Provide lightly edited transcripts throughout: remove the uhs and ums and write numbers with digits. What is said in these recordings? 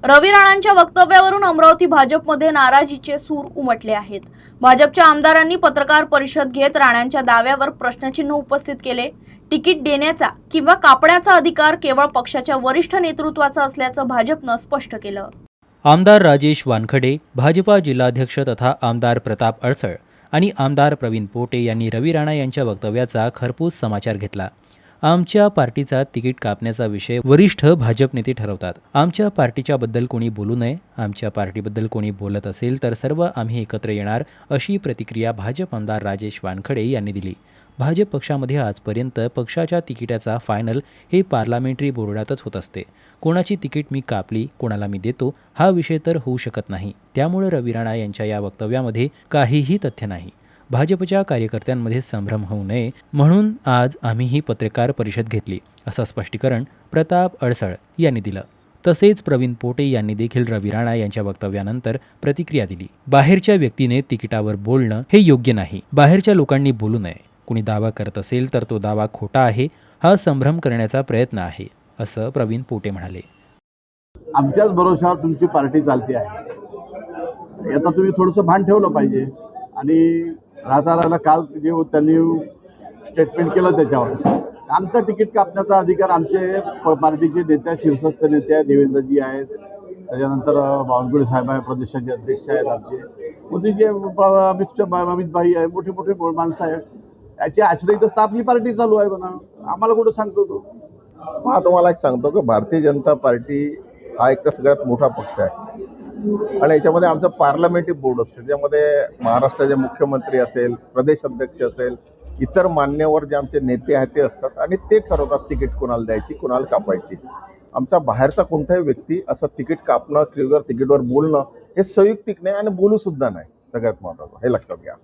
रवी राणांच्या वक्तव्यावरून अमरावती भाजपमध्ये नाराजीचे सूर उमटले आहेत। भाजपच्या आमदारांनी पत्रकार परिषद घेत राणांच्या दाव्यावर प्रश्नचिन्ह उपस्थित केले। तिकीट देण्याचा किंवा कापण्याचा अधिकार केवळ पक्षाच्या वरिष्ठ नेतृत्वाचा असल्याचं भाजपनं स्पष्ट केलं। आमदार राजेश वानखडे, भाजपा जिल्हाध्यक्ष तथा आमदार प्रताप अडसळ आणि आमदार प्रवीण पोटे यांनी रवी राणा यांच्या वक्तव्याचा खरपूस समाचार घेतला। आमच्या पार्टीचा तिकीट कापण्याचा विषय वरिष्ठ भाजप नेते ठरवतात। आमच्या पार्टीच्या बद्दल कोणी बोलू नये, आमच्या पार्टीबद्दल कोणी बोलत असेल तर सर्व आम्ही एकत्र येणार, अशी प्रतिक्रिया भाजप आमदार राजेश वानखडे यांनी दिली। भाजप पक्षामध्ये आजपर्यंत पक्षाच्या तिकिटाचा फायनल हे पार्लमेंटरी बोर्डातच होत असते। कोणाची तिकीट मी कापली, कोणाला मी देतो हा विषय तर होऊ शकत नाही। त्यामुळे रवी राणा यांच्या या वक्तव्यामध्ये काहीही तथ्य नाही। भाजपच्या कार्यकर्त्यांमध्ये संभ्रम होऊ नये म्हणून आज आम्ही ही पत्रकार परिषद घेतली, असं स्पष्टीकरण प्रताप अडसळ यांनी दिलं। तसेच प्रवीण पोटे यांनी देखील रवी राणा यांच्या वक्तव्यानंतर प्रतिक्रिया दिली। बाहेरच्या व्यक्तीने तिकिटावर बोलणं हे योग्य नाही। बाहेरच्या लोकांनी बोलू नये। कुणी दावा करत असेल तर तो दावा खोटा आहे, हा संभ्रम करण्याचा प्रयत्न आहे, असं प्रवीण पोटे म्हणाले। आमच्याच भरोशावर तुमची पार्टी चालते आहे, याचा तुम्ही थोडंसं भान ठेवलं पाहिजे। आणि राहता काल जे त्यांनी स्टेटमेंट केलं त्याच्यावर आमचं तिकीट कापण्याचा अधिकार आमचे पार्टीचे नेत्या शीर्षस्थ नेते देवेंद्रजी आहेत, त्याच्यानंतर बावनकुळे साहेब आहे, प्रदेशाचे अध्यक्ष आहेत आमचे, मोदीचे अमित भाई आहे, मोठे मोठे माणसं आहेत, याचे आश्रय तर आपली पार्टी चालू आहे म्हणा, आम्हाला कुठं सांगतो तो। हा तुम्हाला एक सांगतो की भारतीय जनता पार्टी हा एक तर सगळ्यात मोठा पक्ष आहे आणि याच्यामध्ये आमचं पार्लमेंटरी बोर्ड असते, त्यामध्ये महाराष्ट्राचे मुख्यमंत्री असेल, प्रदेश अध्यक्ष असेल, इतर मान्यवर जे आमचे नेते आहेत ते असतात आणि ते ठरवतात तिकीट कोणाला द्यायची, कोणाला कापायची। आमचा बाहेरचा कोणताही व्यक्ती असं तिकीट कापणं किंवा तिकीटवर बोलणं हे संयुक्तिक नाही आणि बोलू सुद्धा नाही। सगळ्यात महत्त्वाचं हे लक्षात घ्या।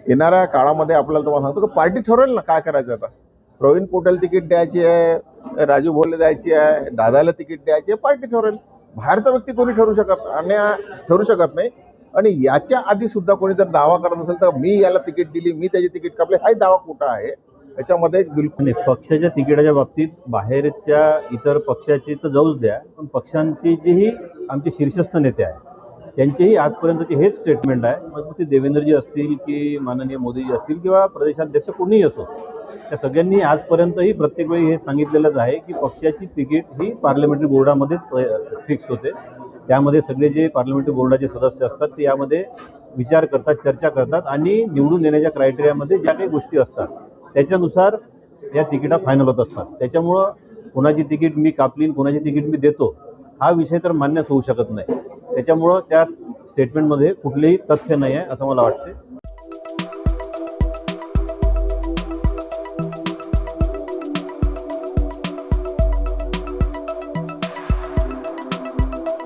येणाऱ्या काळामध्ये आपल्याला तुम्हाला सांगतो की पार्टी ठरवेल ना काय करायचं। आता प्रवीण पोटेला तिकीट द्यायची आहे, राजू भोले द्यायची आहे, दादाला तिकीट द्यायची आहे, पार्टी ठरवेल। बाहेरचा व्यक्ती कोणी ठरू शकत नाही। आणि याच्या आधी सुद्धा कोणी जर दावा करत असेल तर मी याला तिकीट दिली, मी त्याची तिकीट कापले, हा दावा खोटा आहे। याच्यामध्ये बिलकुल नाही। पक्षाच्या तिकिटाच्या बाबतीत बाहेरच्या इतर पक्षाची तर जाऊच द्या, पण पक्षांची जीही आमचे शीर्षस्थ नेते आहेत त्यांचेही आजपर्यंतचे हेच स्टेटमेंट आहे, मग ते देवेंद्रजी असतील की माननीय मोदीजी असतील किंवा प्रदेशाध्यक्ष कोणीही असो, त्या सगळ्यांनी आजपर्यंतही प्रत्येक वेळी हे सांगितलेलंच आहे की पक्षाची तिकीट ही पार्लमेंटरी बोर्डामध्येच फिक्स होते। त्यामध्ये सगळे जे पार्लमेंटरी बोर्डाचे सदस्य असतात ते यामध्ये विचार करतात, चर्चा करतात आणि निवडून येण्याच्या क्रायटेरियामध्ये ज्या काही गोष्टी असतात त्याच्यानुसार या तिकिटा फायनल होत असतात। त्याच्यामुळं कोणाची तिकीट मी कापली, कोणाची तिकीट मी देतो हा विषय तर मान्यच होऊ शकत नाही। त्याच्यामुळं त्या स्टेटमेंटमध्ये कुठलेही तथ्य नाही आहे असं मला वाटते।